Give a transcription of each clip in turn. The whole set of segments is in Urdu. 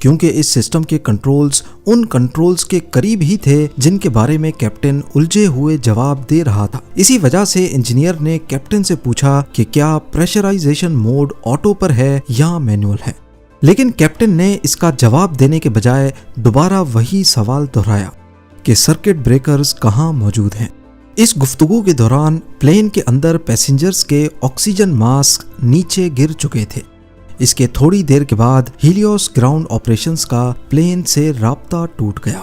کیونکہ اس سسٹم کے کنٹرولز ان کنٹرولز کے قریب ہی تھے جن کے بارے میں کیپٹن الجھے ہوئے جواب دے رہا تھا۔ اسی وجہ سے انجینئر نے کیپٹن سے پوچھا کہ کیا پریشرائزیشن موڈ آٹو پر ہے یا مینول ہے، لیکن کیپٹن نے اس کا جواب دینے کے بجائے دوبارہ وہی سوال دہرایا کہ سرکٹ بریکرز کہاں موجود ہیں۔ اس گفتگو کے دوران پلین کے اندر پیسنجرز کے آکسیجن ماسک نیچے گر چکے تھے۔ اس کے تھوڑی دیر کے بعد ہیلیوس گراؤنڈ آپریشنز کا پلین سے رابطہ ٹوٹ گیا۔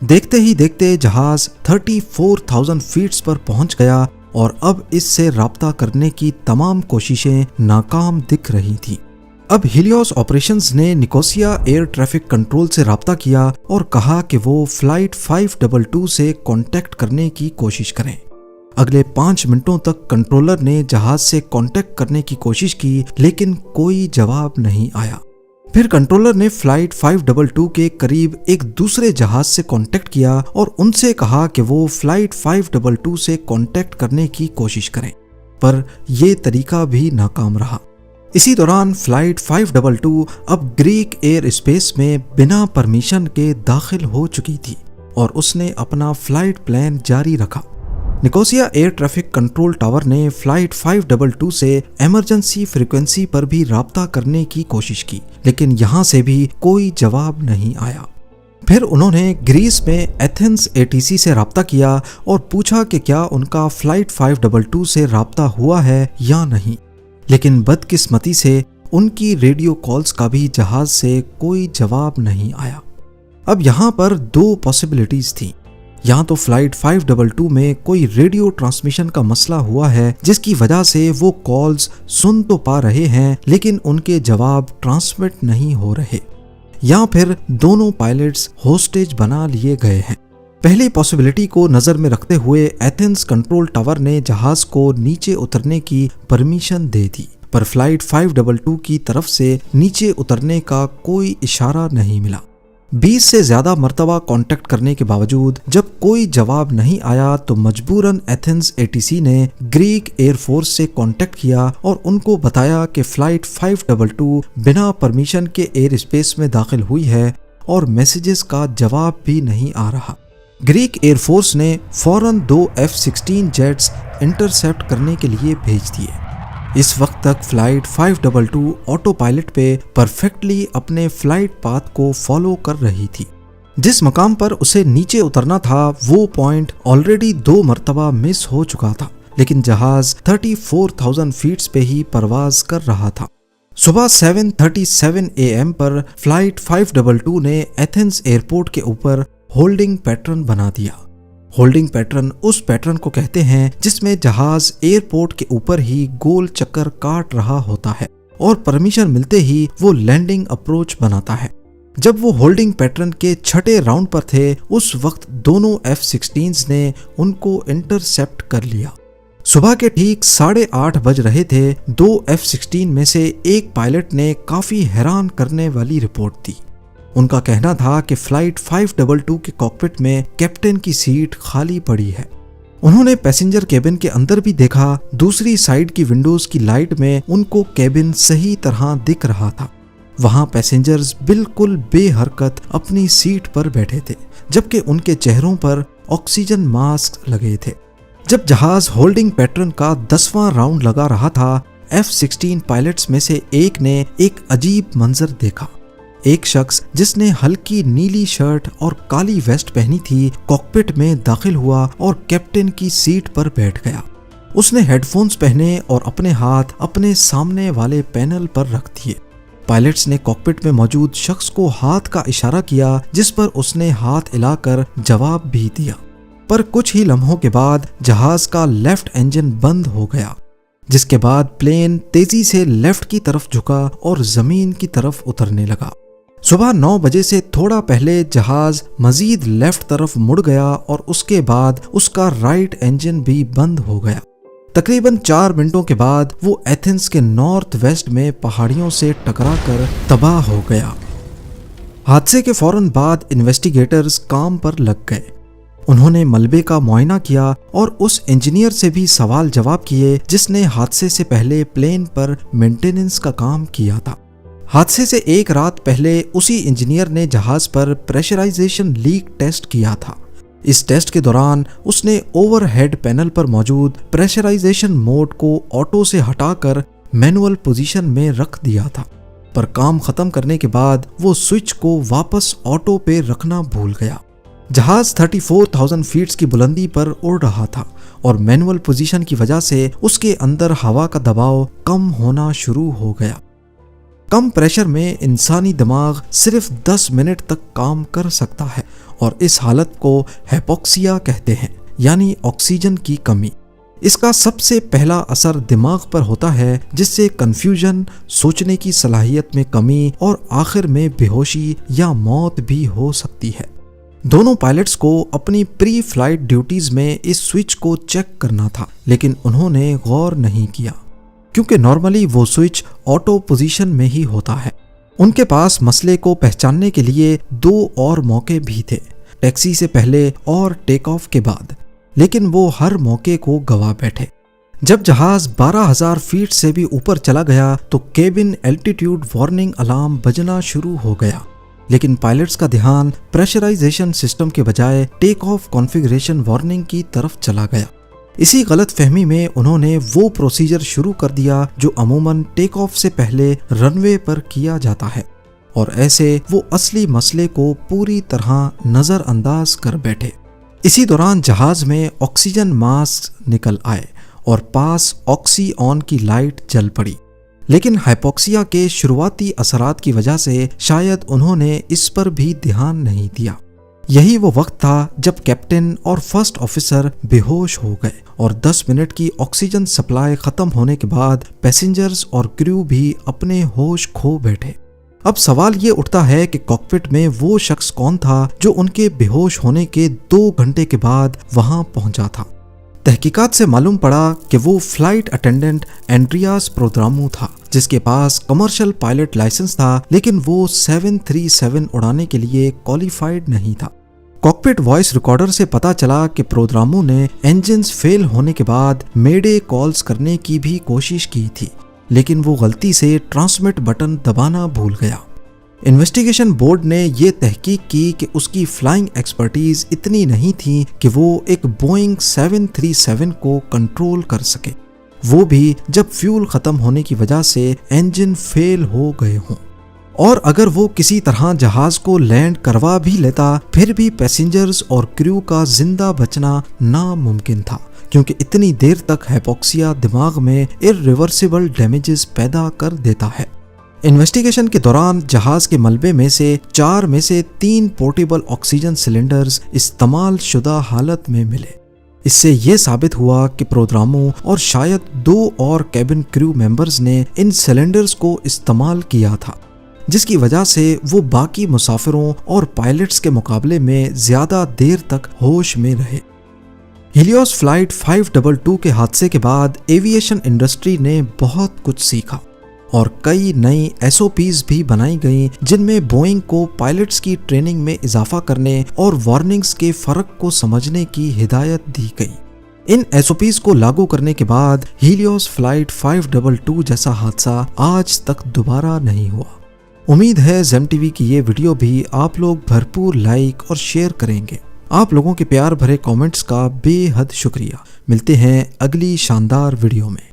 دیکھتے ہی دیکھتے جہاز 34,000 فیٹس پر پہنچ گیا اور اب اس سے رابطہ کرنے کی تمام کوششیں ناکام دکھ رہی تھیں۔ اب ہیلیوس آپریشنز نے نیکوسیا ایئر ٹریفک کنٹرول سے رابطہ کیا اور کہا کہ وہ فلائٹ 522 سے کانٹیکٹ کرنے کی کوشش کریں۔ اگلے 5 منٹوں تک کنٹرولر نے جہاز سے کانٹیکٹ کرنے کی کوشش کی لیکن کوئی جواب نہیں آیا۔ پھر کنٹرولر نے فلائٹ 522 کے قریب ایک دوسرے جہاز سے کانٹیکٹ کیا اور ان سے کہا کہ وہ فلائٹ 522 سے کانٹیکٹ کرنے کی کوشش کریں، پر یہ طریقہ بھی ناکام رہا۔ اسی دوران فلائٹ 522 اب گریک ایئر اسپیس میں بنا پرمیشن کے داخل ہو چکی تھی اور اس نے اپنا فلائٹ پلان جاری رکھا۔ Nicosia air traffic control tower نے فلائٹ 522 سے ایمرجنسی فریکوینسی پر بھی رابطہ کرنے کی کوشش کی لیکن یہاں سے بھی کوئی جواب نہیں آیا۔ پھر انہوں نے گریس میں ایتھنز ATC سے رابطہ کیا اور پوچھا کہ کیا ان کا فلائٹ 522 سے رابطہ ہوا ہے یا نہیں، لیکن بدقسمتی سے ان کی ریڈیو کالز کا بھی جہاز سے کوئی جواب نہیں آیا۔ اب یہاں پر 2 پاسبلٹیز تھیں، یا تو فلائٹ 522 میں کوئی ریڈیو ٹرانسمیشن کا مسئلہ ہوا ہے جس کی وجہ سے وہ کالز سن تو پا رہے ہیں لیکن ان کے جواب ٹرانسمٹ نہیں ہو رہے، یا پھر دونوں پائلٹس ہوسٹیج بنا لیے گئے ہیں۔ پہلی پاسبلٹی کو نظر میں رکھتے ہوئے ایتھنز کنٹرول ٹاور نے جہاز کو نیچے اترنے کی پرمیشن دے دی، پر فلائٹ 522 کی طرف سے نیچے اترنے کا کوئی اشارہ نہیں ملا۔ 20 سے زیادہ مرتبہ کانٹیکٹ کرنے کے باوجود جب کوئی جواب نہیں آیا تو مجبوراً ایتھنز ATC نے گریک ایئر فورس سے کانٹیکٹ کیا اور ان کو بتایا کہ فلائٹ 522 بنا پرمیشن کے ایئر اسپیس میں داخل ہوئی ہے اور میسیجز کا جواب بھی نہیں آ رہا۔ گریک ایئر فورس نے فوراً 2 F-16 جیٹس انٹرسیپٹ کرنے کے لیے بھیج دیے۔ اس وقت تک فلائٹ 522 آٹو پائلٹ پہ پرفیکٹلی اپنے فلائٹ پاتھ کو فالو کر رہی تھی۔ جس مقام پر اسے نیچے اترنا تھا وہ پوائنٹ آلریڈی 2 مرتبہ مس ہو چکا تھا، لیکن جہاز 34,000 فیٹس پہ ہی پرواز کر رہا تھا۔ صبح 7:37 AM پر فلائٹ 522 نے ایتھنز ایئرپورٹ کے اوپر ہولڈنگ پیٹرن بنا دیا۔ ہولڈنگ پیٹرن اس پیٹرن کو کہتے ہیں جس میں جہاز ایئرپورٹ کے اوپر ہی گول چکر کاٹ رہا ہوتا ہے اور پرمیشن ملتے ہی وہ لینڈنگ اپروچ بناتا ہے۔ جب وہ ہولڈنگ پیٹرن کے 6 راؤنڈ پر تھے اس وقت دونوں F-16 نے ان کو انٹرسیپٹ کر لیا۔ صبح کے ٹھیک 8:30 بج رہے تھے۔ 2 F-16 میں سے ایک پائلٹ نے کافی حیران کرنے والی رپورٹ دی۔ ان کا کہنا تھا کہ فلائٹ 522 کے کاکپٹ میں کیپٹن کی سیٹ خالی پڑی ہے۔ انہوں نے پیسنجر کیبن کے اندر بھی دیکھا، دوسری سائیڈ کی ونڈوز کی لائٹ میں ان کو کیبن صحیح طرح دکھ رہا تھا۔ وہاں پیسنجرز بالکل بے حرکت اپنی سیٹ پر بیٹھے تھے جبکہ ان کے چہروں پر آکسیجن ماسک لگے تھے۔ جب جہاز ہولڈنگ پیٹرن کا 10واں راؤنڈ لگا رہا تھا، F-16 پائلٹس میں سے ایک نے ایک عجیب منظر دیکھا۔ ایک شخص جس نے ہلکی نیلی شرٹ اور کالی ویسٹ پہنی تھی کاکپٹ میں داخل ہوا اور کیپٹن کی سیٹ پر بیٹھ گیا۔ اس نے ہیڈ فونز پہنے اور اپنے ہاتھ اپنے سامنے والے پینل پر رکھ دیے۔ پائلٹس نے کاکپٹ میں موجود شخص کو ہاتھ کا اشارہ کیا جس پر اس نے ہاتھ ہلا کر جواب بھی دیا، پر کچھ ہی لمحوں کے بعد جہاز کا لیفٹ انجن بند ہو گیا، جس کے بعد پلین تیزی سے لیفٹ کی طرف جھکا اور زمین کی طرف اترنے لگا۔ صبح 9 بجے سے تھوڑا پہلے جہاز مزید لیفٹ طرف مڑ گیا اور اس کے بعد اس کا رائٹ انجن بھی بند ہو گیا۔ تقریباً 4 منٹوں کے بعد وہ ایتھنز کے نارتھ ویسٹ میں پہاڑیوں سے ٹکرا کر تباہ ہو گیا۔ حادثے کے فوراً بعد انویسٹیگیٹرز کام پر لگ گئے۔ انہوں نے ملبے کا معائنہ کیا اور اس انجینئر سے بھی سوال جواب کیے جس نے حادثے سے پہلے پلین پر مینٹیننس کا کام کیا تھا۔ حادثے سے ایک رات پہلے اسی انجینئر نے جہاز پر پریشرائزیشن لیک ٹیسٹ کیا تھا۔ اس ٹیسٹ کے دوران اس نے اوور ہیڈ پینل پر موجود پریشرائزیشن موڈ کو آٹو سے ہٹا کر مینول پوزیشن میں رکھ دیا تھا، پر کام ختم کرنے کے بعد وہ سوئچ کو واپس آٹو پہ رکھنا بھول گیا۔ جہاز 34,000 فیٹ کی بلندی پر اڑ رہا تھا اور مینول پوزیشن کی وجہ سے اس کے اندر ہوا کا دباؤ کم ہونا شروع ہو گیا۔ کم پریشر میں انسانی دماغ صرف 10 منٹ تک کام کر سکتا ہے اور اس حالت کو ہیپوکسیا کہتے ہیں، یعنی آکسیجن کی کمی۔ اس کا سب سے پہلا اثر دماغ پر ہوتا ہے، جس سے کنفیوژن، سوچنے کی صلاحیت میں کمی اور آخر میں بے ہوشی یا موت بھی ہو سکتی ہے۔ دونوں پائلٹس کو اپنی پری فلائٹ ڈیوٹیز میں اس سوئچ کو چیک کرنا تھا، لیکن انہوں نے غور نہیں کیا کیونکہ نارملی وہ سوئچ آٹو پوزیشن میں ہی ہوتا ہے۔ ان کے پاس مسئلے کو پہچاننے کے لیے 2 اور موقع بھی تھے، ٹیکسی سے پہلے اور ٹیک آف کے بعد، لیکن وہ ہر موقع کو گوا بیٹھے۔ جب جہاز 12,000 فیٹ سے بھی اوپر چلا گیا تو کیبن الٹیٹیوڈ وارننگ الارم بجنا شروع ہو گیا، لیکن پائلٹس کا دھیان پریشرائزیشن سسٹم کے بجائے ٹیک آف کانفیگریشن وارننگ کی طرف چلا گیا۔ اسی غلط فہمی میں انہوں نے وہ پروسیجر شروع کر دیا جو عموماً ٹیک آف سے پہلے رن وے پر کیا جاتا ہے، اور ایسے وہ اصلی مسئلے کو پوری طرح نظر انداز کر بیٹھے۔ اسی دوران جہاز میں آکسیجن ماسک نکل آئے اور پاس آکسی آن کی لائٹ جل پڑی، لیکن ہائپوکسیا کے شروعاتی اثرات کی وجہ سے شاید انہوں نے اس پر بھی دھیان نہیں دیا۔ یہی وہ وقت تھا جب کیپٹن اور فرسٹ آفیسر بے ہوش ہو گئے اور 10 منٹ کی آکسیجن سپلائی ختم ہونے کے بعد پیسنجرز اور کریو بھی اپنے ہوش کھو بیٹھے۔ اب سوال یہ اٹھتا ہے کہ کاکپٹ میں وہ شخص کون تھا جو ان کے بے ہوش ہونے کے 2 گھنٹے کے بعد وہاں پہنچا تھا؟ تحقیقات سے معلوم پڑا کہ وہ فلائٹ اٹینڈنٹ اینڈریاس پرودرامو تھا، جس کے پاس کمرشل پائلٹ لائسنس تھا، لیکن وہ 737 اڑانے کے لیے کوالیفائڈ نہیں تھا۔ کاکپٹ وائس ریکارڈر سے پتا چلا کہ پرودرامو نے انجنز فیل ہونے کے بعد میڈے کالز کرنے کی بھی کوشش کی تھی، لیکن وہ غلطی سے ٹرانسمٹ بٹن دبانا بھول گیا۔ انویسٹیگیشن بورڈ نے یہ تحقیق کی کہ اس کی فلائنگ ایکسپرٹیز اتنی نہیں تھی کہ وہ ایک بوئنگ 737 کو کنٹرول کر سکے، وہ بھی جب فیول ختم ہونے کی وجہ سے انجن فیل ہو گئے ہوں۔ اور اگر وہ کسی طرح جہاز کو لینڈ کروا بھی لیتا، پھر بھی پیسنجرز اور کریو کا زندہ بچنا ناممکن تھا، کیونکہ اتنی دیر تک ہائپوکسیا دماغ میں irreversible ڈیمیجز پیدا کر دیتا ہے۔ انویسٹیگیشن کے دوران جہاز کے ملبے میں سے 4 میں سے 3 پورٹیبل آکسیجن سلنڈرز استعمال شدہ حالت میں ملے۔ اس سے یہ ثابت ہوا کہ پرودرامو اور شاید 2 اور کیبن کریو ممبرز نے ان سلنڈرز کو استعمال کیا تھا، جس کی وجہ سے وہ باقی مسافروں اور پائلٹس کے مقابلے میں زیادہ دیر تک ہوش میں رہے۔ ہیلیوس فلائٹ 522 کے حادثے کے بعد ایویشن انڈسٹری نے بہت کچھ سیکھا اور کئی نئی SOPs بھی بنائی گئیں، جن میں بوئنگ کو پائلٹس کی ٹریننگ میں اضافہ کرنے اور وارننگز کے فرق کو سمجھنے کی ہدایت دی گئی۔ ان SOPs کو لاگو کرنے کے بعد ہیلیوس فلائٹ 522 جیسا حادثہ آج تک دوبارہ نہیں ہوا۔ امید ہے زیم ٹی وی کی یہ ویڈیو بھی آپ لوگ بھرپور لائک اور شیئر کریں گے۔ آپ لوگوں کے پیار بھرے کامنٹس کا بے حد شکریہ۔ ملتے ہیں اگلی شاندار ویڈیو میں۔